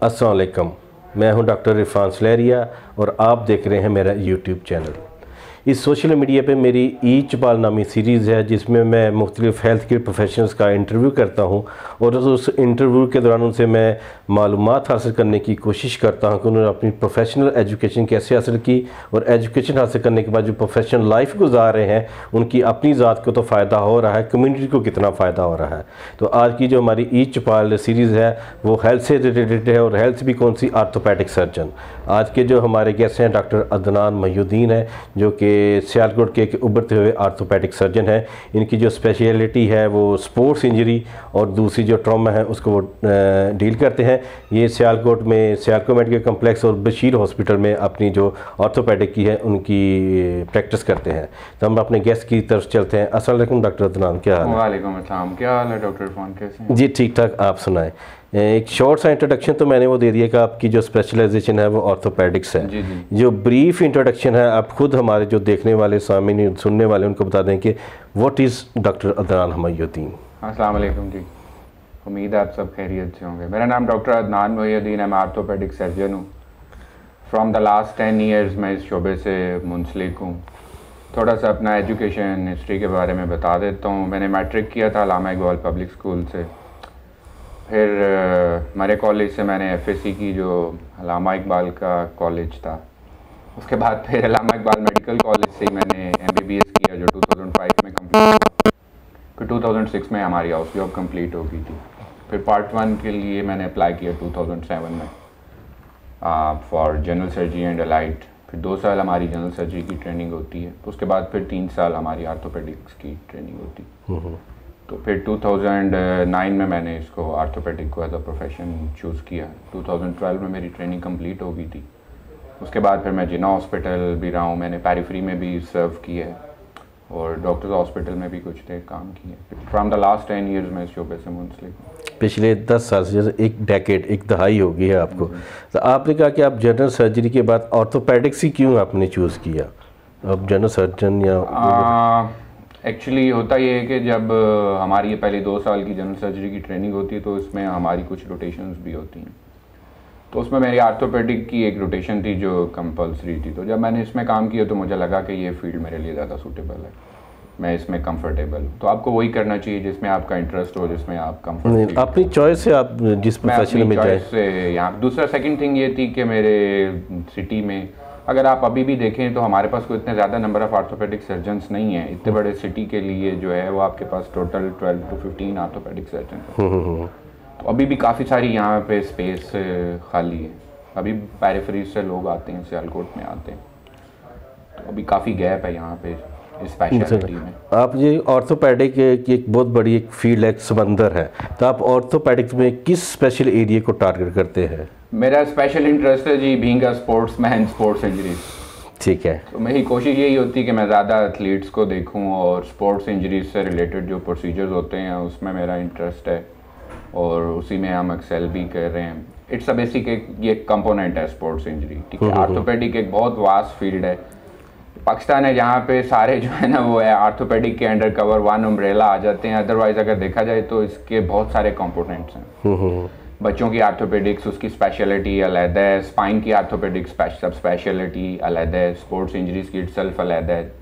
अस्सलाम वालेकुम। मैं हूं डॉक्टर इरफान सलेरिया और आप देख रहे हैं मेरा यूट्यूब चैनल। इस सोशल मीडिया पे मेरी ई चपाल नामी सीरीज़ है जिसमें मैं मुख्तलिफ़ हेल्थ केयर प्रोफेशनल्स का इंटरव्यू करता हूं और उस इंटरव्यू के दौरान उनसे मैं मालूमात हासिल करने की कोशिश करता हूं कि उन्होंने अपनी प्रोफेशनल एजुकेशन कैसे हासिल की और एजुकेशन हासिल करने के बाद जो प्रोफेशनल लाइफ गुजार रहे हैं उनकी अपनी ज़ात को तो फ़ायदा हो रहा है, कम्युनिटी को कितना फ़ायदा हो रहा है। तो आज की जो हमारी ई चपाल सीरीज़ है वो हेल्थ से रिलेटेड है और हेल्थ भी कौन सी, आर्थोपेडिक सर्जन। आज के जो हमारे गेस्ट हैं डॉक्टर अदनान मोहिउद्दीन है जो कि सियालकोट के एक उभरते हुए आर्थोपेडिक सर्जन है। इनकी जो स्पेशलिटी है वो स्पोर्ट्स इंजरी और दूसरी जो ट्रॉमा है उसको वो डील करते हैं। ये सियालकोट में सियालको मेडिकल कम्प्लेक्स और बशीर हॉस्पिटल में अपनी जो आर्थोपेडिक की है उनकी प्रैक्टिस करते हैं। तो हम अपने गेस्ट की तरफ चलते हैं। अस्सलाम वालेकुम डॉक्टर अदनान, क्या हाल है? वालेकुम अस्सलाम, क्या हाल है डॉक्टर इरफान, कैसे हैं? जी ठीक ठाक, आप सुनाएं। एक शॉर्ट सा इंट्रोडक्शन तो मैंने वो दे दिया कि आपकी जो स्पेशलाइजेशन है वो ऑर्थोपेडिक्स है। जी जी। जो ब्रीफ इंट्रोडक्शन है आप खुद हमारे जो देखने वाले सामने सुनने वाले उनको बता दें कि what is doctor Adnan Mohiuddin. अस्सलाम वालेकुम जी, उम्मीद है आप सब खैरियत से होंगे। मेरा नाम डॉक्टर अदनान मोहिउद्दीन है, मैं आर्थोपेडिक सर्जन हूँ। फ्रॉम द लास्ट 10 ईयर्स मैं इस शोबे से मुंसलिक हूँ। थोड़ा सा अपना एजुकेशन हिस्ट्री के बारे में बता देता हूँ। मैंने मैट्रिक किया था अल्लामा इकबाल पब्लिक स्कूल से, फिर मेरे कॉलेज से मैंने एफएससी की जो अल्लामा इकबाल का कॉलेज था। उसके बाद फिर अल्लामा इकबाल मेडिकल कॉलेज से ही मैंने एमबीबीएस किया जो 2005 में कंप्लीट, फिर 2006 में हमारी हाउस जॉब कंप्लीट हो गई थी। फिर पार्ट 1 के लिए मैंने अप्लाई किया 2007 में for general surgery and allied. फिर 2 साल हमारी जनरल सर्जरी की ट्रेनिंग होती है, उसके बाद फिर 3 साल हमारी आर्थोपेडिक्स की ट्रेनिंग होती है। तो फिर 2009 में मैंने इसको आर्थोपेडिक को एज अ प्रोफेशन चूज़ किया। 2012 में मेरी ट्रेनिंग कंप्लीट हो गई थी। उसके बाद फिर मैं जिन्ना हॉस्पिटल भी रहा हूँ, मैंने पेरिफेरी में भी सर्व किया है और डॉक्टर्स हॉस्पिटल में भी कुछ देर काम किया। फ्रॉम द लास्ट 10 ईयर्स मैं इस शोबे से मुंसलिक हूँ। पिछले 10 साल से, जैसे एक डेकेड, एक दहाई हो गई है आपको। तो आपने कहा कि आप जनरल सर्जरी के बाद ऑर्थोपेडिक्स ही क्यों आपने चूज़ किया? अब जनरल सर्जन या एक्चुअली होता ये है कि जब हमारी ये पहले 2 साल की जनरल सर्जरी की ट्रेनिंग होती है तो इसमें हमारी कुछ रोटेशंस भी होती हैं। तो उसमें मेरी आर्थोपेडिक की एक रोटेशन थी जो कंपलसरी थी। तो जब मैंने इसमें काम किया तो मुझे लगा कि ये फील्ड मेरे लिए ज़्यादा सूटेबल है, मैं इसमें कंफर्टेबल हूँ। तो आपको वही करना चाहिए जिसमें आपका इंटरेस्ट हो, जिसमें आप कंफर्ट, अपनी चॉइस से आप जिस प्रोफेशन में जाए से। यहाँ दूसरा सेकंड थिंग ये थी कि मेरे सिटी में अगर आप अभी भी देखें तो हमारे पास कोई इतने ज़्यादा नंबर ऑफ़ आर्थोपेडिक सर्जन्स नहीं है। इतने बड़े सिटी के लिए जो है वो आपके पास टोटल 12 to 15 आर्थोपेडिक सर्जन हैं। तो अभी भी काफ़ी सारी यहाँ पे स्पेस खाली है। अभी पेरिफेरी से लोग आते हैं, सियालकोट में आते हैं, तो अभी काफ़ी गैप है यहाँ पे स्पेशलिटी में। आप ये ऑर्थोपेडिक की एक बहुत बड़ी एक फील्ड है, एक समंदर है। तो आप ऑर्थोपेडिक्स में किस स्पेशल एरिया को टारगेट करते हैं? मेरा स्पेशल इंटरेस्ट है जी being a sportsman, sports injuries. ठीक है। तो मेरी कोशिश यही होती है कि मैं ज़्यादा एथलीट्स को देखूं और स्पोर्ट्स इंजरीज से रिलेटेड जो प्रोसीजर्स होते हैं उसमें मेरा इंटरेस्ट है और उसी में हम एक्सेल भी कर रहे हैं। इट्स अ बेसिक ये कंपोनेंट है स्पोर्ट्स इंजरी, ठीक है। आर्थोपेडिक एक बहुत वास्ट फील्ड है। पाकिस्तान है जहाँ पे सारे जो है ना वो है आर्थोपेडिक के अंडर कवर वन अम्ब्रेला आ जाते हैं। अदरवाइज अगर देखा जाए तो इसके बहुत सारे कंपोनेंट्स हैं। बच्चों की आर्थोपेडिक्स उसकी स्पेशलिटी अलग है, स्पाइन की आर्थोपेडिक्स सब स्पेशलिटी अलग है, स्पोर्ट्स इंजरीज की इटसेल्फ अलग है,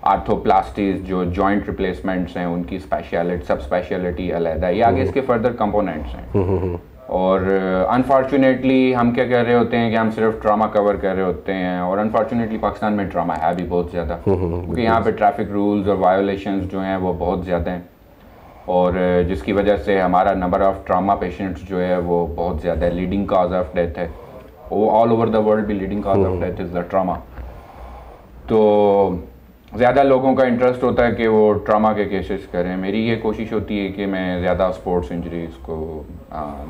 आर्थोप्लास्टीज जो जॉइंट रिप्लेसमेंट्स हैं उनकी स्पेशलिटी सब स्पेशलिटी अलग है। ये आगे इसके फर्दर कंपोनेंट्स हैं। और अनफॉर्चुनेटली हम क्या कर रहे होते हैं कि हम सिर्फ ट्रामा कवर कर रहे होते हैं और अनफॉर्चुनेटली पाकिस्तान में ट्रामा है भी बहुत ज़्यादा, क्योंकि यहाँ पे ट्रैफिक रूल्स और वायोलेशंस जो हैं वो बहुत ज़्यादा हैं और जिसकी वजह से हमारा नंबर ऑफ़ ट्रामा पेशेंट्स जो है वो बहुत ज़्यादा है। लीडिंग कॉज ऑफ डेथ है वो ऑल ओवर द वर्ल्ड भी, leading cause of death is the trauma. तो ज़्यादा लोगों का इंटरेस्ट होता है कि वो ट्रामा के केसेस करें। मेरी ये कोशिश होती है कि मैं ज़्यादा स्पोर्ट्स इंजरीज़ को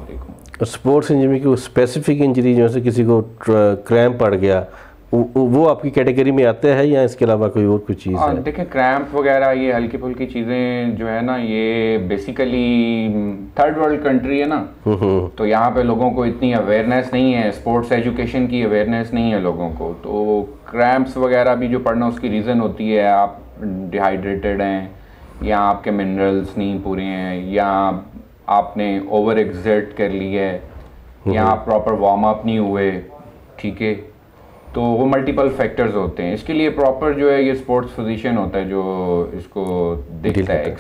देखूं। स्पोर्ट्स इंजरी की स्पेसिफिक इंजरी जैसे किसी को क्रैम्प पड़ गया वो आपकी कैटेगरी में आता है या इसके अलावा कोई और कुछ चीज़ है? देखिए क्रैम्प वगैरह ये हल्की फुल्की चीज़ें जो है ना ये बेसिकली थर्ड वर्ल्ड कंट्री है ना, तो यहाँ पे लोगों को इतनी अवेयरनेस नहीं है, स्पोर्ट्स एजुकेशन की अवेयरनेस नहीं है लोगों को। तो क्रैम्प्स वगैरह भी जो पड़ना उसकी रीज़न होती है आप डिहाइड्रेटेड हैं या आपके मिनरल्स नहीं पूरे हैं या आपने ओवर एक्सर्ट कर ली है या आप प्रॉपर वार्म अप नहीं हुए, ठीक है, तो वो मल्टीपल फैक्टर्स होते हैं। इसके लिए प्रॉपर जो है ये स्पोर्ट्स फिजिशियन होता है जो इसको देखता है।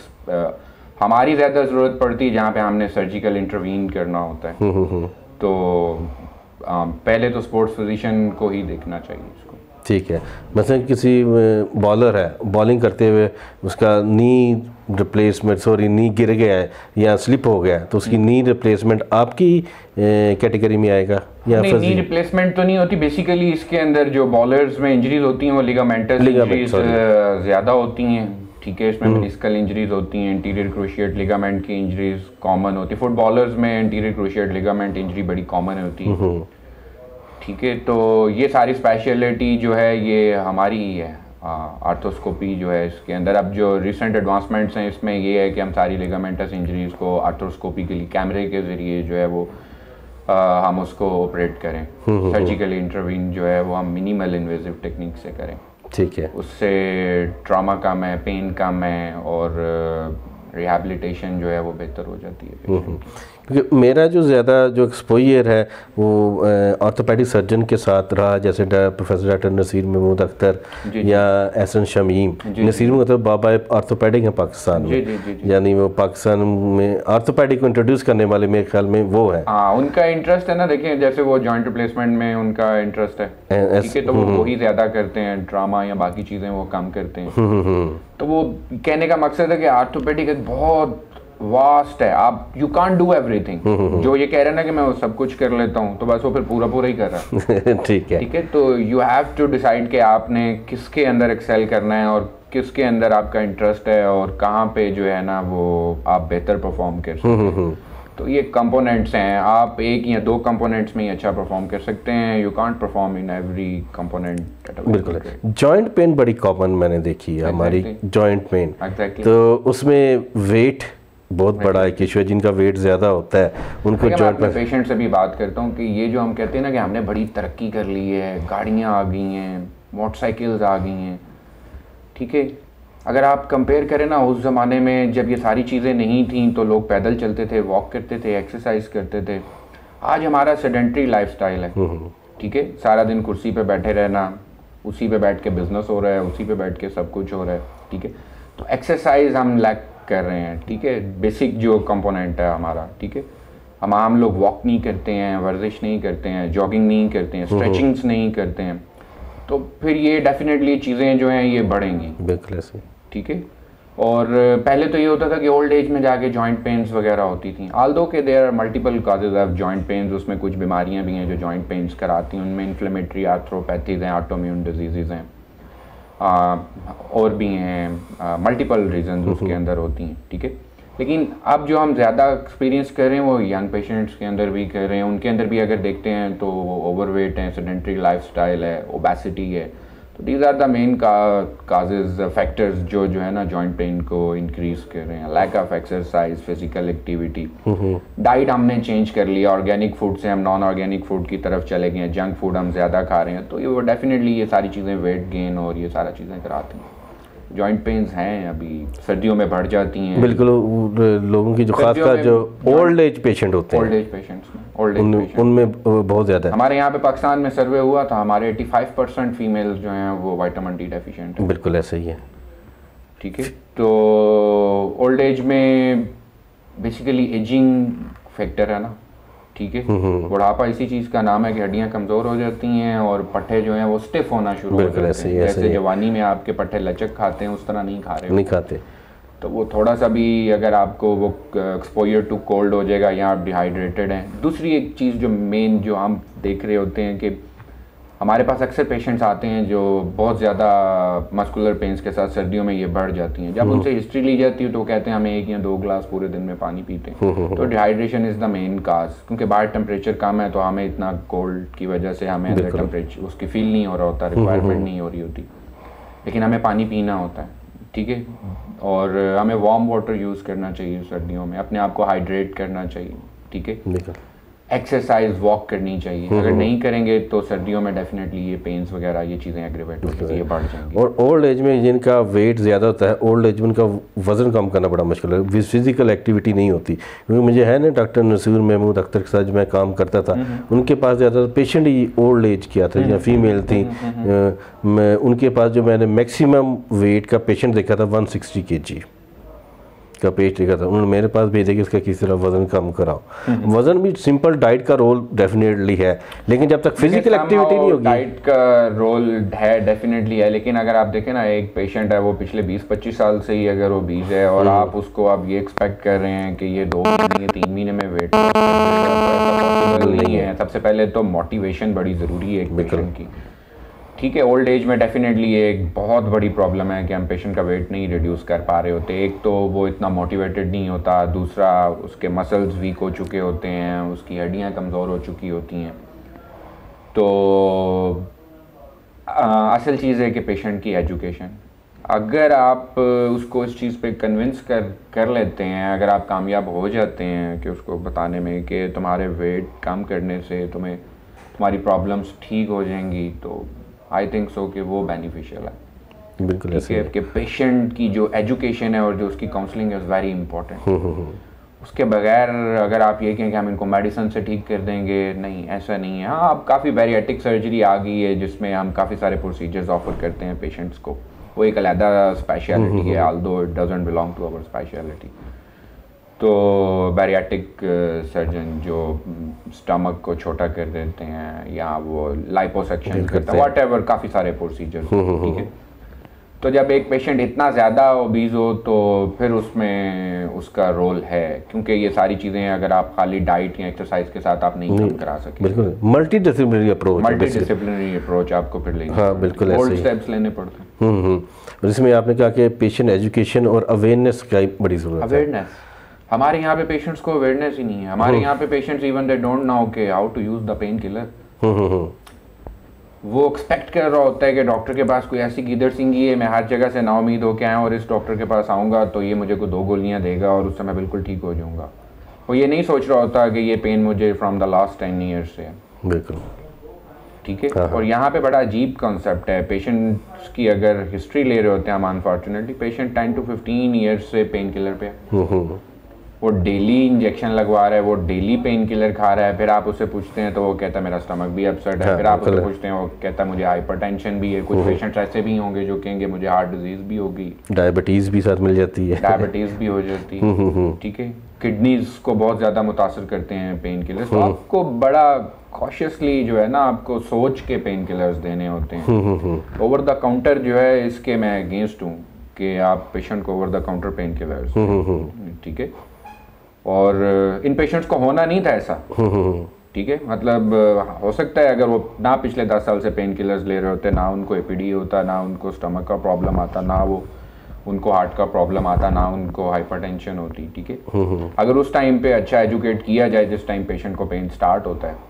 हमारी ज़्यादा ज़रूरत पड़ती है जहाँ पे हमने सर्जिकल इंटरवीन करना होता है, तो पहले तो स्पोर्ट्स फिजिशियन को ही देखना चाहिए इसको। ठीक है, मसलन किसी बॉलर है, बॉलिंग करते हुए उसका नी रिप्लेसमेंट, सॉरी नी गिर गया है या स्लिप हो गया है, तो उसकी नी रिप्लेसमेंट आपकी कैटेगरी में आएगा या नहीं? नी रिप्लेसमेंट तो नहीं होती। बेसिकली इसके अंदर जो बॉलर्स में इंजरीज होती हैं वो लिगामेंटस इंजरीज ज़्यादा होती हैं, ठीक है। इसमें मेनिस्कल इंजरीज होती हैं, एंटीरियर क्रूशिएट लिगामेंट की इंजरीज कॉमन होती है। फुटबॉलर्स में एंटीरियर क्रूशिएट लिगामेंट इंजरी बड़ी कॉमन होती है, ठीक है। तो ये सारी स्पेशलिटी जो है ये हमारी ही है, आर्थ्रोस्कोपी जो है इसके अंदर। अब जो रिसेंट एडवांसमेंट्स हैं इसमें ये है कि हम सारी लिगामेंटस इंजरीज को आर्थ्रोस्कोपी के लिए कैमरे के ज़रिए जो है वो हम उसको ऑपरेट करें। सर्जिकल इंटरवीन जो है वो हम मिनिमल इन्वेजिव टेक्निक से करें, ठीक है। उससे ट्रॉमा कम है, पेन कम है और रिहैबिलिटेशन जो है वो बेहतर हो जाती है। क्योंकि मेरा जो ज़्यादा जो एक्सपोजर है वो ऑर्थोपेडिक सर्जन के साथ रहा, जैसे प्रोफेसर डॉक्टर नसीर महमूद अख्तर या एहसन शमीम। नसीर मतलब बाबा ऑर्थोपेडिक हैं पाकिस्तान में, यानी वो पाकिस्तान में ऑर्थोपेडिक को इंट्रोड्यूस करने वाले मेरे ख्याल में वो है। हाँ, उनका इंटरेस्ट है ना, देखिए जैसे वो जॉइंट रिप्लेसमेंट में उनका इंटरेस्ट है, ठीक है, तो वो वही ज़्यादा करते हैं, ट्रामा या बाकी चीज़ें वो कम करते हैं। तो वो कहने का मकसद है कि ऑर्थोपेडिक एक बहुत वास्ट है, आप यू कांट डू एवरीथिंग। जो ये कह रहे हैं ना कि मैं वो सब कुछ कर लेता हूँ, तो बस वो फिर पूरा पूरा ही कर रहा है। ठीक है, तो यू हैव टू डिसाइड कि आपने किसके अंदर एक्सेल करना है और किसके अंदर आपका इंटरेस्ट है और कहाँ पे जो है ना वो आप बेहतर परफॉर्म कर सकते हैं। तो ये कंपोनेंट्स हैं, आप एक या दो कंपोनेंट्स में ही अच्छा परफॉर्म कर सकते हैं, you can't perform in every component. बिल्कुल, जॉइंट पेन बड़ी कॉमन मैंने देखी है, हमारी जॉइंट पेन। तो उसमें वेट बहुत बड़ा एक इशू है, जिनका वेट ज़्यादा होता है उनको जॉइंट में। पेशेंट से भी बात करता हूँ कि ये जो हम कहते हैं ना कि हमने बड़ी तरक्की कर ली है, गाड़ियाँ आ गई हैं, मोटरसाइकिल्स आ गई हैं, ठीक है। अगर आप कंपेयर करें ना उस ज़माने में जब ये सारी चीज़ें नहीं थी तो लोग पैदल चलते थे, वॉक करते थे, एक्सरसाइज करते थे। आज हमारा सेडेंट्री लाइफस्टाइल है, ठीक है, सारा दिन कुर्सी पे बैठे रहना, उसी पे बैठ के बिजनेस हो रहा है, उसी पे बैठ के सब कुछ हो रहा है, ठीक है। तो एक्सरसाइज हम लैक कर रहे हैं, ठीक है, बेसिक जो कंपोनेंट है हमारा, ठीक है। हम लोग वॉक नहीं करते हैं, वर्जिश नहीं करते हैं, जॉगिंग नहीं करते हैं, स्ट्रेचिंग्स नहीं करते हैं, तो फिर ये डेफिनेटली चीज़ें जो हैं ये बढ़ेंगी, बिल्कुल ऐसे, ठीक है। और पहले तो ये होता था कि ओल्ड एज में जाके जॉइंट पेन्स वगैरह होती थी, ऑल्दो के there are multiple causes of joint pains. उसमें कुछ बीमारियां भी हैं जो जॉइंट पेन्स कराती हैं, उनमें इन्फ्लेमेटरी आर्थ्रोपैथीज हैं, ऑटोइम्यून डिजीज़ हैं, और भी हैं, मल्टीपल रीजंस उसके अंदर होती हैं, ठीक है। लेकिन अब जो हम ज़्यादा एक्सपीरियंस कर रहे हैं वो यंग पेशेंट्स के अंदर भी कर रहे हैं, उनके अंदर भी अगर देखते हैं तो ओवरवेट है, सेडेंट्री लाइफस्टाइल है, ओबेसिटी है। तो these are the main causes factors जो है ना जॉइंट पेन को इंक्रीज कर रहे हैं। Lack of exercise, physical activity, diet हमने चेंज कर लिया, ऑर्गेनिक फूड से हम नॉन ऑर्गेनिक फूड की तरफ चले गए हैं, जंक फूड हम ज़्यादा खा रहे हैं, तो ये डेफिनेटली ये सारी चीज़ें वेट गेन और ये सारा चीज़ें कराती हैं। जॉइंट पेन्स हैं अभी सर्दियों में बढ़ जाती हैं, बिल्कुल। लोगों की जो खासकर जो ओल्ड एज पेशेंट होते हैं, ओल्ड एज पेशेंट्स उनमें बहुत ज़्यादा है। हमारे यहाँ पे पाकिस्तान में सर्वे हुआ था, हमारे 85% फीमेल्स जो हैं वो विटामिन डी डेफिशिएंट हैं। बिल्कुल ऐसा ही है, ठीक है। तो ओल्ड एज में बेसिकली एजिंग फैक्टर है ना, ठीक है। बुढ़ापा इसी चीज़ का नाम है कि हड्डियाँ कमज़ोर हो जाती हैं और पट्टे जो हैं वो स्टिफ होना शुरू हो जाते हैं। जैसे जवानी में आपके पट्टे लचक खाते हैं उस तरह नहीं खा रहे, नहीं खाते। तो वो थोड़ा सा भी अगर आपको वो एक्सपोजर टू कोल्ड हो जाएगा या आप डिहाइड्रेटेड हैं। दूसरी एक चीज़ जो मेन जो हम देख रहे होते हैं कि हमारे पास अक्सर पेशेंट्स आते हैं जो बहुत ज़्यादा मस्कुलर पेन्स के साथ सर्दियों में ये बढ़ जाती हैं। जब उनसे हिस्ट्री ली जाती है तो कहते हैं हमें 1 या 2 ग्लास पूरे दिन में पानी पीते हैं। तो डिहाइड्रेशन इज़ द मेन काज, क्योंकि बाहर टेम्परेचर कम है तो हमें इतना कोल्ड की वजह से हमें अंदर टेम्परेचर उसकी फील नहीं हो रहा होता, रिक्वायरमेंट नहीं हो रही होती, लेकिन हमें पानी पीना होता है, ठीक है। और हमें वार्म वाटर यूज़ करना चाहिए सर्दियों में, अपने आप को हाइड्रेट करना चाहिए, ठीक है। एक्सरसाइज वॉक करनी चाहिए। अगर नहीं करेंगे तो सर्दियों में डेफिनेटली ये पेन्स वगैरह ये चीज़ें एग्रीवेट होती है, बढ़ जाएंगी। और ओल्ड एज में जिनका वेट ज़्यादा होता है, ओल्ड एज में उनका वज़न कम करना बड़ा मुश्किल है, फिजिकल एक्टिविटी नहीं होती। क्योंकि मुझे है ना डॉक्टर नसीर महमूद अख्तर के साथ जो मैं काम करता था, उनके पास ज़्यादा पेशेंट ही ओल्ड एज के आते या फीमेल थी। मैं उनके पास जो मैंने मैक्सिमम वेट का पेशेंट देखा था 160 kg का पेट देखा था, उन्होंने मेरे पास भेजा कि इसका किसी तरह वजन कम कराओ। वजन भी सिंपल डाइट का रोल डेफिनेटली है, लेकिन जब तक फिजिकल एक्टिविटी नहीं होगी। डाइट का रोल है, डेफिनेटली है, लेकिन अगर आप देखें ना, एक पेशेंट है वो पिछले 20-25 साल से ही अगर वो 20 है और आप उसको अब ये एक्सपेक्ट कर रहे हैं कि ये 2 महीने 3 महीने में वेट लॉस कर देगा, तो नहीं है। सबसे पहले तो मोटिवेशन बड़ी ज़रूरी है एक पेशेंट की। ठीक है, ओल्ड एज में डेफिनेटली एक बहुत बड़ी प्रॉब्लम है कि हम पेशेंट का वेट नहीं रिड्यूस कर पा रहे होते। एक तो वो इतना मोटिवेटेड नहीं होता, दूसरा उसके मसल्स वीक हो चुके होते हैं, उसकी हड्डियां कमज़ोर हो चुकी होती हैं। तो असल चीज़ है कि पेशेंट की एजुकेशन, अगर आप उसको इस चीज़ पे कन्विंस कर लेते हैं, अगर आप कामयाब हो जाते हैं कि उसको बताने में कि तुम्हारे वेट कम करने से तुम्हारी प्रॉब्लम्स ठीक हो जाएंगी, तो आई थिंक सो कि वो बेनिफिशियल है। बिल्कुल ऐसे है कि पेशेंट की जो एजुकेशन है और जो उसकी काउंसलिंग है वेरी इंपॉर्टेंट। उसके बगैर अगर आप ये कहें कि हम इनको मेडिसिन से ठीक कर देंगे, नहीं, ऐसा नहीं है। हाँ, अब काफ़ी बैरिएट्रिक सर्जरी आ गई है जिसमें हम काफ़ी सारे प्रोसीजर्स ऑफर करते हैं पेशेंट्स को, वो एक अलहदा स्पेशलिटी है, although it doesn't belong to our speciality. तो बैरिएट्रिक सर्जन जो स्टमक को छोटा कर देते हैं या वो लाइपोसक्शन करते हैं, व्हाटएवर, काफ़ी सारे प्रोसीजर, ठीक है। तो जब एक पेशेंट इतना ज़्यादा ओबीज हो तो फिर उसमें उसका रोल है, क्योंकि ये सारी चीज़ें अगर आप खाली डाइट या एक्सरसाइज के साथ आप नहीं कम करा सकते। बिल्कुल मल्टी डिसिप्लिनरी अप्रोच आपको फिर लेना, हाँ बिल्कुल बोल्ड स्टेप्स लेने पड़ते हैं। जिसमें आपने कहा कि पेशेंट एजुकेशन और अवेयरनेस की बड़ी ज़रूरत है। अवेयरनेस, हमारे यहाँ पे पेशेंट्स को अवेयरनेस ही नहीं है। हमारे यहाँ पे patients even they don't know के how to use the painkiller. वो एक्सपेक्ट कर रहा होता है कि डॉक्टर के पास कोई ऐसी गिदड़ सिंगी है, मैं हर जगह से नाउमीद होके आया और इस डॉक्टर के पास आऊँगा तो ये मुझे को 2 गोलियाँ देगा और उससे मैं बिल्कुल ठीक हो जाऊँगा। वो ये नहीं सोच रहा होता कि ये पेन मुझे फ्रॉम द लास्ट 10 ईयर्स से है। बिल्कुल ठीक है। और यहाँ पे बड़ा अजीब कॉन्सेप्ट है, पेशेंट्स की अगर हिस्ट्री ले रहे होते हैं हम, अनफॉर्चुनेटली पेशेंट 10 to 15 ईयर्स से पेन किलर पे वो डेली इंजेक्शन लगवा रहा है, वो डेली पेन किलर खा रहा है। फिर आप उससे पूछते हैं तो वो कहता है मेरा स्टमक भी अपसेट है। फिर आप उससे पूछते हैं, वो कहता है मुझे हाइपरटेंशन भी है। कुछ पेशेंट्स ऐसे भी होंगे जो कहेंगे मुझे हार्ट डिजीज भी होगी, डायबिटीज़ भी साथ मिल जाती है, डायबिटीज़ भी हो जाती है। ठीक है, किडनीज को बहुत ज़्यादा मुतासर करते हैं पेन किलर्स। तो आपको बड़ा कॉशियसली जो है ना, आपको सोच के पेन किलर्स देने होते हैं। ओवर द काउंटर जो है, इसके मैं अगेंस्ट हूँ कि आप पेशेंट को over the counter pain killers, ठीक है। और इन पेशेंट्स को होना नहीं था ऐसा, ठीक है। मतलब हो सकता है अगर वो ना पिछले 10 साल से पेन किलर्स ले रहे होते, ना उनको एपीडी होता, ना उनको स्टमक का प्रॉब्लम आता, ना वो उनको हार्ट का प्रॉब्लम आता, ना उनको हाइपरटेंशन होती, ठीक है। अगर उस टाइम पे अच्छा एजुकेट किया जाए जिस टाइम पेशेंट को पेन स्टार्ट होता है,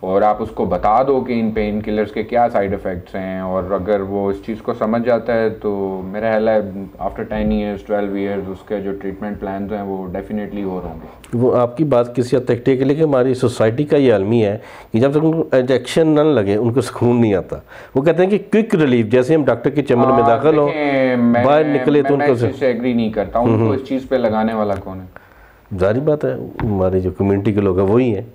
और आप उसको बता दो कि इन पेन किलर्स के क्या साइड इफ़ेक्ट्स हैं, और अगर वो इस चीज़ को समझ जाता है तो मेरा ख्याल है आफ्टर 10 ईयर्स 12 ईयर्स उसके जो ट्रीटमेंट प्लान हैं वो डेफिनेटली हो रहे होंगे। वो आपकी बात किसी हद तक ठीक है, लेकिन हमारी सोसाइटी का ये आलमी है कि जब तक उनको इंजेक्शन न लगे उनको सुकून नहीं आता। वो कहते हैं कि क्विक रिलीफ, जैसे हम डॉक्टर के चैम्बर में दाखिल हो, बाहर निकले तो उनको इससे एग्री नहीं करता। उनको इस चीज़ पे लगाने वाला कौन है? जारी बात है, हमारे जो कम्युनिटी के लोग हैं वही हैं,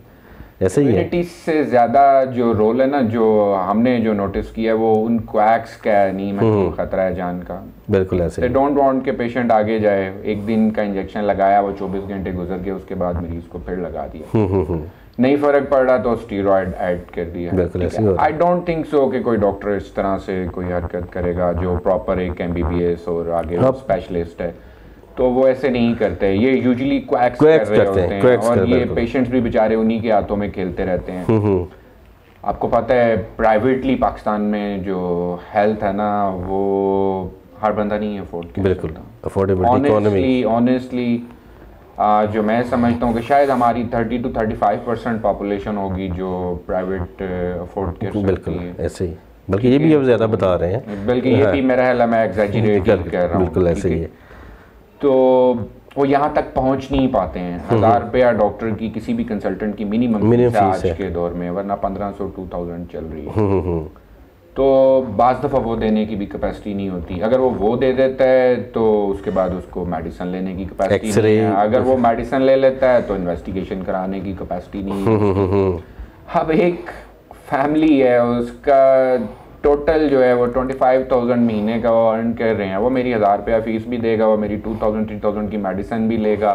ऐसे ही है। कम्युनिटी से ज़्यादा जो रोल है ना, जो हमने जो नोटिस किया है, वो उन क्वैक्स का नहीं है, खतरा है जान का। बिल्कुल ऐसे दे डोंट वांट के पेशेंट आगे जाए। एक दिन का इंजेक्शन लगाया, वो 24 घंटे गुजर गए, उसके बाद मरीज को फिर लगा दिया, नहीं फर्क पड़ रहा तो स्टीरॉयड ऐड कर दिया। आई डोंट थिंक सो कि कोई डॉक्टर इस तरह से कोई हरकत करेगा जो प्रॉपर एक MBBS और आगे स्पेशलिस्ट है, तो वो ऐसे नहीं करते। ये यूजुअली क्वैक्स कर रहे होते हैं, और ये पेशेंट्स भी बेचारे उन्हीं के हाथों में खेलते रहते हैं। आपको पता है प्राइवेटली पाकिस्तान में जो हेल्थ है ना, वो हर बंदा नहीं अफोर्ड कर सकता। बिल्कुल अफोर्डेबल इकोनॉमी। ऑनेस्टली जो मैं समझता हूँ कि शायद हमारी 30 to 35% पॉपुलेशन होगी जो प्राइवेट अफोर्ड कर सकती है। बिल्कुल ऐसे ही, बल्कि ये भी अब ज़्यादा बता रहे हैं, बल्कि ये भी मेरा ख्याल है मैं एग्जैजरेट कर रहा हूँ। बिल्कुल ऐसे ही है। तो वो यहाँ तक पहुँच नहीं पाते हैं। 1000 रुपया डॉक्टर की किसी भी कंसल्टेंट की मिनिमम फीस है आज के दौर में, वरना 1500-2000 चल रही है। तो बाज़ दफ़ा वो देने की भी कैपेसिटी नहीं होती। अगर वो दे देता है तो उसके बाद उसको मेडिसिन लेने की कैपेसिटी नहीं है। अगर वो मेडिसिन ले लेता है तो इन्वेस्टिगेशन कराने की कैपेसिटी नहीं है। अब एक फैमिली है, उसका टोटल जो है वो 25,000 महीने का वो अर्न कर रहे हैं। वो मेरी 1000 रुपया फीस भी देगा, वो मेरी 2000-3000 की मेडिसिन भी लेगा,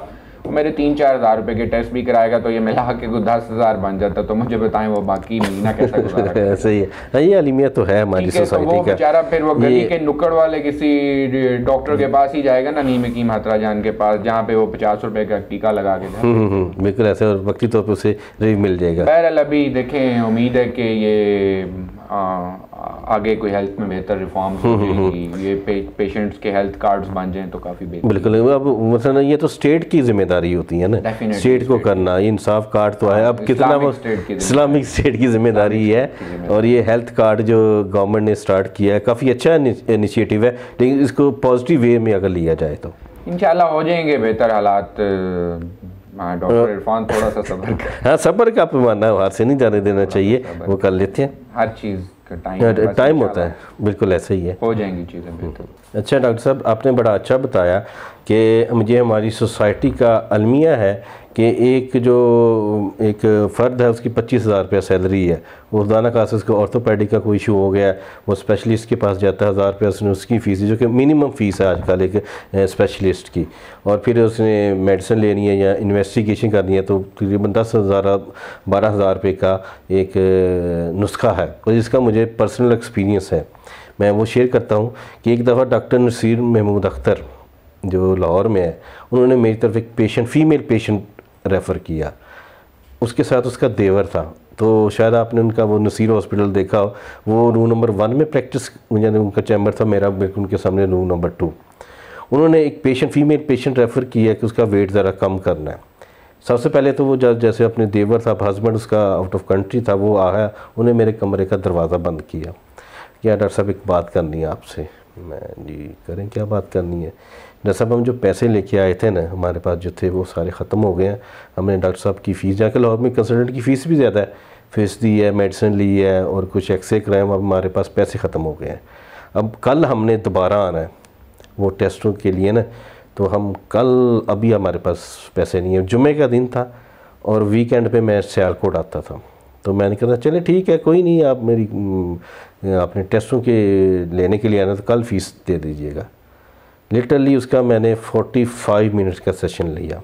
वो मेरे 3-4 हज़ार रुपये के टेस्ट भी कराएगा, तो ये मिला के कुछ 10,000 बन जाता। तो मुझे बताएं वो बाकी महीना कैसा गुजारा। सही है, ये अलमिया तो है हमारी सोसाइटी का। वो बेचारा फिर वो गली के नुक्कड़ वाले किसी डॉक्टर के पास ही जाएगा ना, नीम हकीम हाथरा जान के पास, जहाँ पे वो 50 रुपये का टीका लगा के बिल्कुल ऐसे, और वक्ती तौर पर उसे रिव्यू मिल जाएगा। बहरहाल अभी देखें, उम्मीद है कि ये आगे कोई हेल्थ में बेहतर रिफॉर्म्स हो जाएगी, ये पेशेंट्स के हेल्थ कार्ड्स बन जाएं तो काफ़ी बेहतर। बिल्कुल, अब मतलब ये तो स्टेट की जिम्मेदारी होती है ना, स्टेट को करना। इंसाफ कार्ड तो है, अब कितना वो इस्लामिक स्टेट की जिम्मेदारी है। और ये हेल्थ कार्ड जो गवर्नमेंट ने स्टार्ट किया है, काफ़ी अच्छा इनिशिएटिव है, लेकिन इसको पॉजिटिव वे में अगर लिया जाए तो इंशाल्लाह हो जाएंगे बेहतर हालात। डॉक्टर इरफान थोड़ा सा सब्र कर। हाँ, सब्र का पैमाना हाथ से नहीं जाने देना चाहिए, वो कर लेते हैं। हर चीज़ का टाइम होता है, बिल्कुल ऐसे ही है, हो जाएंगी चीज़ें बेहतर। अच्छा डॉक्टर साहब, आपने बड़ा अच्छा बताया कि मुझे हमारी सोसाइटी का अलमिया है कि एक फ़र्द है, उसकी 25,000 रुपया सैलरी है, वो रोज़ाना क्लासेस को ऑर्थोपेडिक का कोई इशू हो गया, वो स्पेशलिस्ट के पास जाता है, 1000 रुपया उसने उसकी फ़ीस, जो कि मिनिमम फ़ीस है आजकल एक स्पेशलिस्ट की, और फिर उसने मेडिसिन लेनी है या इन्वेस्टिगेशन करनी है तो तकरीबन 10,000-12,000 रुपये का एक नुस्खा है, और जिसका मुझे पर्सनल एक्सपीरियंस है। मैं वो शेयर करता हूँ कि एक दफ़ा डॉक्टर नसीर महमूद अख्तर जो लाहौर में है, उन्होंने मेरी तरफ एक फीमेल पेशेंट रेफ़र किया, उसके साथ उसका देवर था। तो शायद आपने उनका वो नसीर हॉस्पिटल देखा हो, वो रूम नंबर 1 में प्रैक्टिस, यानी उनका चैम्बर था, मेरा बिल्कुल उनके सामने रूम नंबर 2। उन्होंने एक फीमेल पेशेंट रेफ़र किया कि उसका वेट ज़रा कम करना है। सबसे पहले तो वो जैसे अपने देवर था, हस्बैंड उसका आउट ऑफ कंट्री था, वो आया, उन्हें मेरे कमरे का दरवाज़ा बंद किया। क्या डॉक्टर साहब एक बात करनी है आपसे। मैं जी करें, क्या बात करनी है डॉक्टर साहब? हम जो पैसे लेके आए थे ना, हमारे पास जो थे वो सारे ख़त्म हो गए हैं। हमने डॉक्टर साहब की फ़ीस, जाकर लाहौर में कंसल्टेंट की फ़ीस भी ज़्यादा है, फ़ीस दी है, मेडिसिन ली है और कुछ एक्सरे कराए, अब हमारे पास पैसे ख़त्म हो गए हैं। अब कल हमने दोबारा आना है वो टेस्टों के लिए ना, तो हम कल, अभी हमारे पास पैसे नहीं है। जुमे का दिन था और वीकेंड पे मैं सियालकोट आता था, तो मैंने कहा चले ठीक है, कोई नहीं, आप मेरी अपने टेस्टों के लेने के लिए आना, तो कल फ़ीस दे दीजिएगा। लिटरली उसका मैंने 45 मिनट्स का सेशन लिया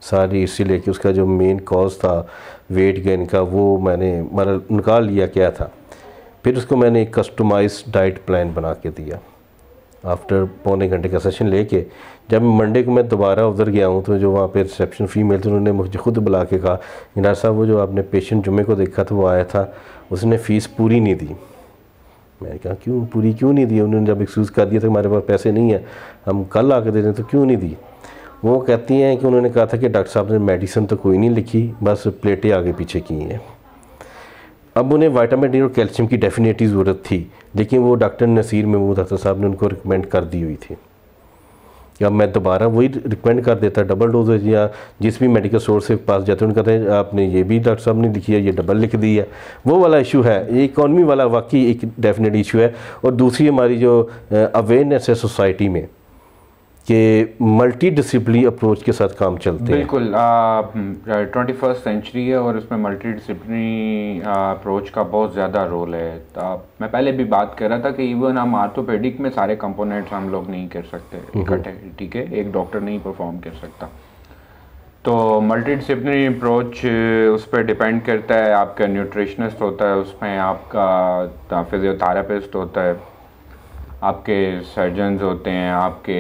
सारी, इसीलिए कि उसका जो मेन कॉज था वेट गेन का, वो मैंने मतलब निकाल लिया क्या था। फिर उसको मैंने एक कस्टमाइज्ड डाइट प्लान बना के दिया। आफ्टर पौने घंटे का सेशन लेके जब मंडे को मैं दोबारा उधर गया हूँ, तो जो वहाँ पे रिसेप्शन फीमेल थी, उन्होंने मुझे खुद बुला के कहा, डॉक्टर साहब वो जो आपने पेशेंट जुमे को देखा था वो आया था, उसने फ़ीस पूरी नहीं दी। मैंने कहा पूरी क्यों नहीं दी? उन्होंने जब एक्सक्यूज़ कर दिया था हमारे पास पैसे नहीं है, हम कल आके दे दें, तो क्यों नहीं दी? वो कहती हैं कि उन्होंने कहा था कि डॉक्टर साहब ने मेडिसिन तो कोई नहीं लिखी, बस प्लेटें आगे पीछे की हैं। अब उन्हें विटामिन डी और कैल्शियम की डेफिनेटली ज़रूरत थी, लेकिन वो डॉक्टर नसीर महमूद अख्तर साहब ने उनको रिकमेंड कर दी हुई थी। या मैं दोबारा वही रिकमेंड कर देता, डबल डोजेज, या जिस भी मेडिकल स्टोर से पास जाते हैं उन्हें कहते हैं आपने ये भी डॉक्टर साहब ने लिखी है, ये डबल लिख दी है। वो वाला इशू है, ये इकॉनमी वाला वाकई एक डेफिनेट इशू है। और दूसरी हमारी जो अवेयरनेस है सोसाइटी में कि मल्टी डिसिप्लिनरी अप्रोच के साथ काम चलते हैं। बिल्कुल, 21st सेंचुरी है और उसमें मल्टी डिसिप्लिनरी अप्रोच का बहुत ज़्यादा रोल है। मैं पहले भी बात कर रहा था कि इवन हम आर्थोपेडिक में सारे कंपोनेंट्स हम लोग नहीं कर सकते इकट्ठे, ठीक है, एक डॉक्टर नहीं परफॉर्म कर सकता। तो मल्टी डिसिप्लिनरी अप्रोच उस पर डिपेंड करता है, आपका न्यूट्रिशनिस्ट होता है, उसमें आपका फिजियोथेरेपिस्ट होता है, आपके सर्जन्स होते हैं, आपके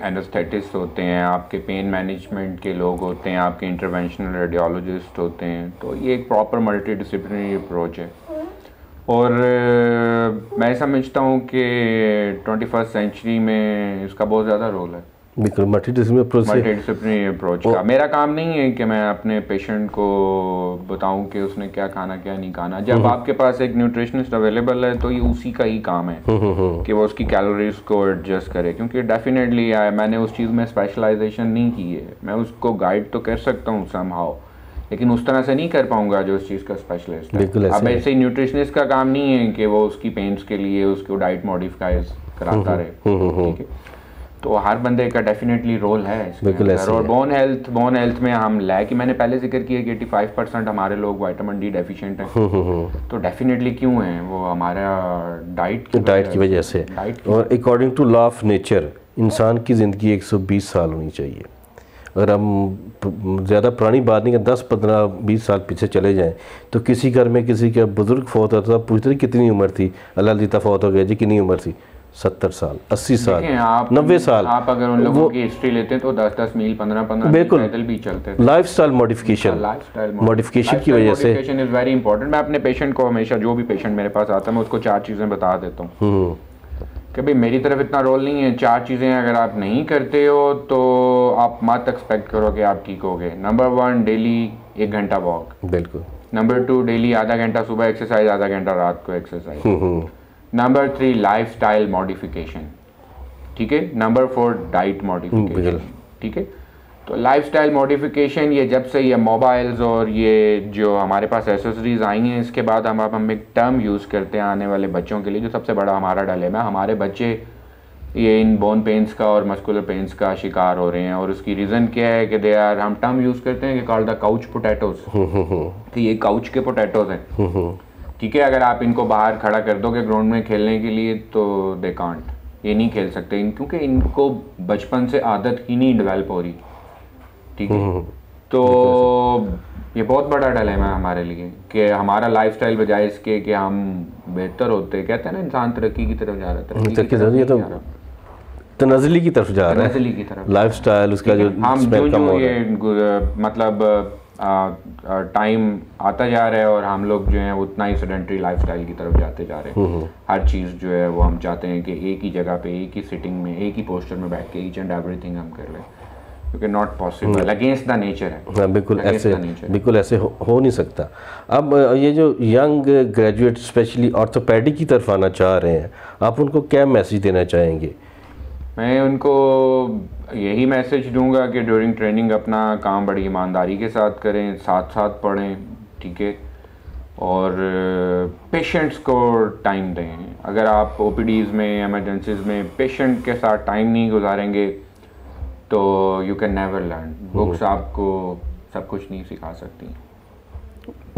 एनेस्थेटिस्ट होते हैं, आपके पेन मैनेजमेंट के लोग होते हैं, आपके इंटरवेंशनल रेडियोलॉजिस्ट होते हैं। तो ये एक प्रॉपर मल्टी डिसिप्लिनरी अप्रोच है। और मैं समझता हूँ कि 21st सेंचुरी में इसका बहुत ज़्यादा रोल है। बिल्कुल मल्टीडिसिप्लिनरी अप्रोच से। मल्टीडिसिप्लिनरी अप्रोच का मेरा काम नहीं है कि मैं अपने पेशेंट को बताऊं कि उसने क्या खाना क्या नहीं खाना। जब आपके पास एक न्यूट्रिशनिस्ट अवेलेबल है तो ये उसी का ही काम है कि वो उसकी कैलोरीज को एडजस्ट करे, क्योंकि डेफिनेटली मैंने उस चीज़ में स्पेशलाइजेशन नहीं की है। मैं उसको गाइड तो कर सकता हूँ समहाउ, लेकिन उस तरह से नहीं कर पाऊंगा जो उस चीज़ का स्पेशलिस्ट है। अब ऐसे ही न्यूट्रिशनिस्ट का काम नहीं है कि वो उसकी पेन्स के लिए उसको डाइट मॉडिफाइज कराता रहे, ठीक है। तो हर बंदे का डेफिनेटली रोल है इसमें। और बोन हेल्थ में हम कि मैंने पहले जिक्र किया कि 85% हमारे लोग विटामिन डी डेफिशिएंट हैं। तो डेफिनेटली क्यों हैं वो? हमारा डाइट की वजह से। और according to law of nature इंसान की ज़िंदगी 120 साल होनी चाहिए। अगर हम ज़्यादा पुरानी बात नहीं, 10, 15, 20 साल पीछे चले जाएं तो किसी घर में किसी का बुज़ुर्ग फौत होता था, पूछते थे कितनी उम्र थी, अल्लाह दीता फौत हो गया जी, कितनी उम्र थी? 70 साल, 80 साल, 90 साल। आप अगर उन लोगों की हिस्ट्री लेते हैं तो 10-10 मील, 15-15 मील पैदल भी चलते थे। लाइफस्टाइल मॉडिफिकेशन की वजह से इज वेरी इंपॉर्टेंट। मैं अपने पेशेंट को हमेशा, जो भी पेशेंट मेरे पास आता है, मैं उसको 4 चीज़ें बता देता हूँ कि भाई मेरी तरफ इतना रोल नहीं है। 4 चीज़ें अगर आप नहीं करते हो तो आप मत एक्सपेक्ट करो कि आप ठीक हो गए। नंबर 1, डेली 1 घंटा वॉक। बिल्कुल। नंबर 2, डेली आधा घंटा सुबह एक्सरसाइज, आधा घंटा रात को एक्सरसाइज। नंबर 3, लाइफस्टाइल मॉडिफिकेशन, ठीक है। नंबर 4, डाइट मॉडिफिकेशन, ठीक है। तो लाइफस्टाइल मॉडिफिकेशन, ये जब से ये मोबाइल्स और ये जो हमारे पास एसेसरीज आई हैं, इसके बाद हम एक टर्म यूज़ करते हैं आने वाले बच्चों के लिए, जो सबसे बड़ा हमारा डिलेमा है। हमारे बच्चे ये इन बोन पेन्स का और मस्कुलर पेन्स का शिकार हो रहे हैं, और उसकी रीज़न क्या है कि हम टर्म यूज़ करते हैं कि कॉल्ड द काउच पोटैटोज, कि ये काउच के पोटैटोज हैं, ठीक है। अगर आप इनको बाहर खड़ा कर दोगे ग्राउंड में खेलने के लिए तो दे कांट, ये नहीं खेल सकते क्योंकि इनको बचपन से आदत ही नहीं डेवलप हो रही, ठीक है। तो ये बहुत बड़ा डिलेमा है हमारे लिए कि हमारा लाइफस्टाइल बजाय इसके कि हम बेहतर होते, कहते हैं ना इंसान तरक्की की तरफ जा रहा है, तनज़ली की तरफ जा रहा है, लाइफस्टाइल उसका जो हम जो ये मतलब टाइम आता जा रहा है और हम लोग जो हैं उतना ही सेडेंटरी लाइफस्टाइल की तरफ जाते जा रहे हैं। हर चीज़ जो है वो हम चाहते हैं कि एक ही जगह पे, एक ही सिटिंग में, एक ही पोस्चर में बैठ के ईच एंड एवरीथिंग हम कर लें, क्योंकि not possible, against the nature है। हाँ, बिल्कुल ऐसे हो नहीं सकता। अब ये जो यंग ग्रेजुएट स्पेशली ऑर्थोपेडिक की तरफ आना चाह रहे हैं, आप उनको क्या मैसेज देना चाहेंगे? मैं उनको यही मैसेज दूंगा कि ड्यूरिंग ट्रेनिंग अपना काम बड़ी ईमानदारी के साथ करें, साथ साथ पढ़ें, ठीक है, और पेशेंट्स को टाइम दें। अगर आप ओपीडीज़ में, एमरजेंसीज़ में पेशेंट के साथ टाइम नहीं गुजारेंगे तो you can never learn. Books आपको सब कुछ नहीं सिखा सकती,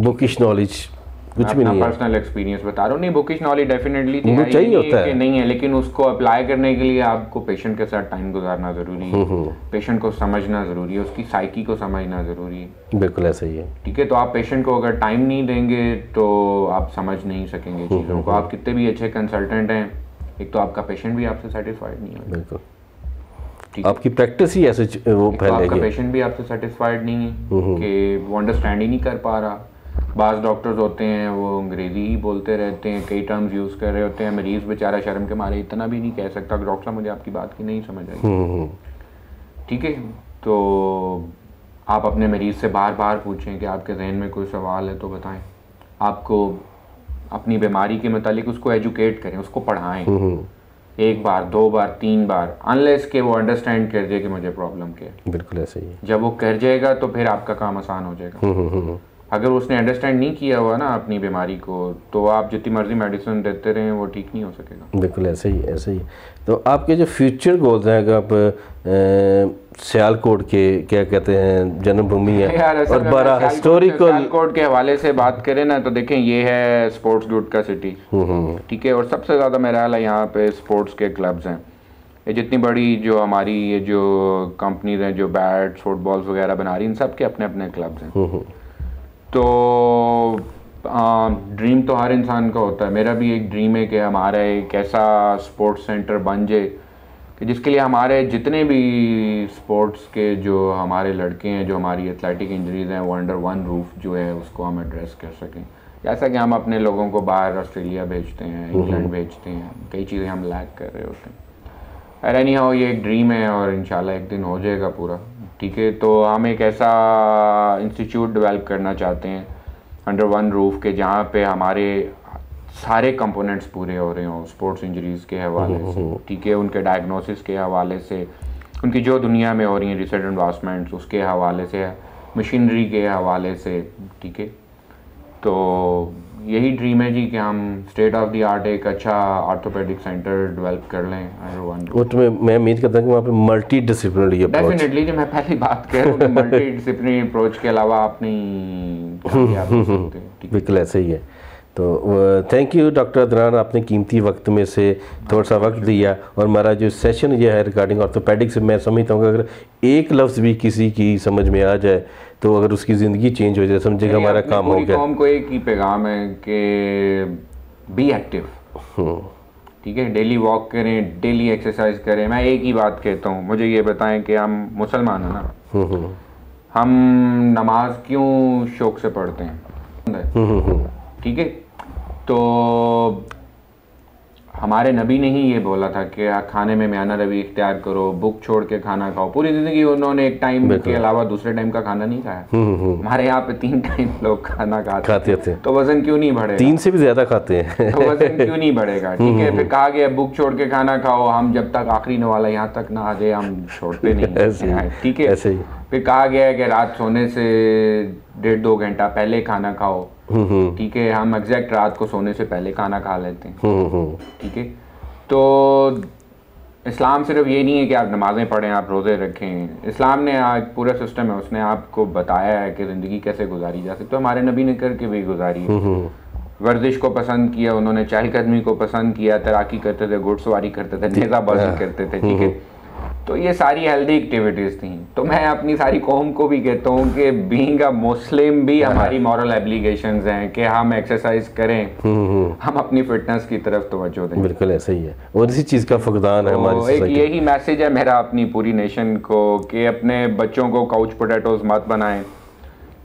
बुकिश नॉलेज कुछ भी नहीं है। पर्सनल एक्सपीरियंस बता रहा हूँ, नहीं बुकिश नॉलेज डेफिनेटली चाहिए होता है, नहीं है, लेकिन उसको अप्लाई करने के लिए आपको पेशेंट के साथ टाइम गुजारना ज़रूरी है, पेशेंट को समझना ज़रूरी है, उसकी साइकी को समझना ज़रूरी है। बिल्कुल ऐसा ही है, ठीक है। तो आप पेशेंट को अगर टाइम नहीं देंगे तो आप समझ नहीं सकेंगे चीज़ों को। आप कितने भी अच्छे कंसल्टेंट हैं, एक तो आपका पेशेंट भी आपसे सेटिस्फाइड नहीं है, बिल्कुल आपकी प्रैक्टिस ही ऐसे वो फैलेगी। आपका पेशेंट भी आपसे सेटिस्फाइड नहीं है कि वो अंडरस्टैंड ही नहीं कर पा रहा। बाज़ डॉक्टर्स होते हैं वो अंग्रेज़ी ही बोलते रहते हैं, कई टर्म्स यूज़ कर रहे होते हैं, मरीज़ बेचारा शर्म के मारे इतना भी नहीं कह सकता डॉक्टर साहब मुझे आपकी बात की नहीं समझ आई, ठीक है। तो आप अपने मरीज़ से बार बार पूछें कि आपके जहन में कोई सवाल है तो बताएं। आपको अपनी बीमारी के मुतालिक उसको एजुकेट करें, उसको पढ़ाएं, 1 बार 2 बार 3 बार, अनलेस के वो अंडरस्टैंड कर जाए कि मुझे प्रॉब्लम क्या है। बिल्कुल ऐसे ही है। जब वो कर जाएगा तो फिर आपका काम आसान हो जाएगा। अगर उसने अंडरस्टैंड नहीं किया हुआ ना अपनी बीमारी को, तो आप जितनी मर्जी मेडिसिन देते रहें वो ठीक नहीं हो सकेगा। बिल्कुल ऐसे ही। तो आपके जो फ्यूचर गोल्स हैं, अगर आप सियालकोट के क्या कहते हैं जन्मभूमि है और बड़ा हिस्टोरिकल सियालकोट के हवाले से बात करें ना तो देखें ये है स्पोर्ट्स गुड का सिटी, ठीक है। और सबसे ज़्यादा मेरा ख्याल है यहाँ पे स्पोर्ट्स के क्लब्स हैं। ये जितनी बड़ी जो हमारी ये जो कंपनीज हैं जो बैट्स फुटबॉल्स वगैरह बना रही हैं, सब के अपने अपने क्लब्स हैं। तो ड्रीम तो हर इंसान का होता है, मेरा भी एक ड्रीम है कि हमारा एक ऐसा स्पोर्ट्स सेंटर बन जाए कि जिसके लिए हमारे जितने भी स्पोर्ट्स के जो हमारे लड़के हैं, जो हमारी एथलेटिक इंजरीज हैं, वो अंडर वन रूफ जो है उसको हम एड्रेस कर सकें। जैसा कि हम अपने लोगों को बाहर ऑस्ट्रेलिया भेजते हैं, इंग्लैंड भेजते हैं, कई चीज़ें हम लैक कर रहे होते हैं। अरे नहीं हो, ये एक ड्रीम है और इंशाल्लाह एक दिन हो जाएगा पूरा, ठीक है। तो हम एक ऐसा इंस्टीट्यूट डेवलप करना चाहते हैं अंडर वन रूफ के, जहाँ पे हमारे सारे कंपोनेंट्स पूरे हो रहे हों, स्पोर्ट्स इंजरीज़ के हवाले से, ठीक है, उनके डायग्नोसिस के हवाले से, उनकी जो दुनिया में हो रही हैं रिसर्च एडवांसमेंट्स उसके हवाले से, मशीनरी के हवाले से, ठीक है। तो यही ड्रीम है जी कि हम स्टेट ऑफ द आर्ट एक अच्छा ऑर्थोपेडिक सेंटर डेवलप कर लें अंडर वन रूफ। तो मैं उम्मीद करता हूँ कि वहाँ पे मल्टी डिसिप्लिनरी अप्रोच, डेफिनेटली जो मैं पहली बात कह रहा हूँ, मल्टी डिसिप्लिनरी अप्रोच के अलावा आप नहीं कामयाब हो सकते, ठीक है। बिल्कुल ऐसे ही है। तो थैंक यू डॉक्टर अदनान, आपने कीमती वक्त में से थोड़ा सा वक्त दिया, और हमारा जो सेशन ये है रिगार्डिंग ऑर्थोपेडिक्स से, मैं समझता हूँ कि अगर एक लफ्ज़ भी किसी की समझ में आ जाए तो अगर उसकी ज़िंदगी चेंज हो जाए, समझेगा हमारा काम हो गया। कौम को एक ही पैगाम है कि बी एक्टिव, ठीक है, डेली वॉक करें, डेली एक्सरसाइज करें। मैं एक ही बात कहता हूँ, मुझे ये बताएं कि हम मुसलमान हैं ना, हम नमाज क्यों शौक से पढ़ते हैं, ठीक है। तो हमारे नबी ने ही ये बोला था कि खाने में म्याना रवि इख्तियार करो, बुक छोड़ के खाना खाओ। पूरी ज़िंदगी उन्होंने एक टाइम के अलावा दूसरे टाइम का खाना नहीं खाया। हमारे यहाँ पे 3 टाइम लोग खाना खाते थे, तो वजन क्यों नहीं बढ़ेगा? 3 से भी ज़्यादा खाते हैं तो वजन क्यों नहीं बढ़ेगा, ठीक है। फिर कहा गया बुक छोड़ के खाना खाओ, हम जब तक आखिरी नवाला यहाँ तक ना आ जाए हम छोड़ते नहीं, ठीक है। ऐसे ही फिर कहा गया है कि रात सोने से 1.5-2 घंटा पहले खाना खाओ, ठीक है। हम एग्जैक्ट रात को सोने से पहले खाना खा लेते हैं, ठीक है। तो इस्लाम सिर्फ ये नहीं है कि आप नमाज़ें पढ़ें, आप रोज़े रखें। इस्लाम ने आज पूरा सिस्टम है, उसने आपको बताया है कि ज़िंदगी कैसे गुजारी जा सकती। तो हमारे नबी ने करके भी गुजारी है। वर्जिश को पसंद किया उन्होंने, चहलकदमी को पसंद किया, तैराकी करते थे, घुड़सवारी करते थे, नेज़ाबाजी करते थे, ठीक है। तो ये सारी हेल्दी एक्टिविटीज़ थी। तो मैं अपनी सारी कौम को भी कहता हूँ कि बीइंग अ मुस्लिम भी हमारी मॉरल एब्लिगेशंस हैं कि हम एक्सरसाइज करें, हम अपनी फिटनेस की तरफ तवज्जो दें। बिल्कुल ऐसा ही है, और इसी चीज़ का फुकदान है हमारी सोसाइटी। एक यही मैसेज है मेरा अपनी पूरी नेशन को कि अपने बच्चों को काउच पोटैटोज मत बनाएं,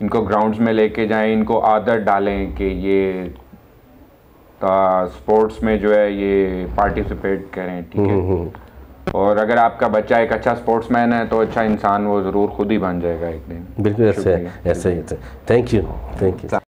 इनको ग्राउंड्स में लेके जाएं, इनको आदत डालें कि ये स्पोर्ट्स में जो है ये पार्टिसिपेट करें, ठीक है। और अगर आपका बच्चा एक अच्छा स्पोर्ट्समैन है तो अच्छा इंसान वो ज़रूर खुद ही बन जाएगा एक दिन। बिल्कुल ऐसे ही। Thank you.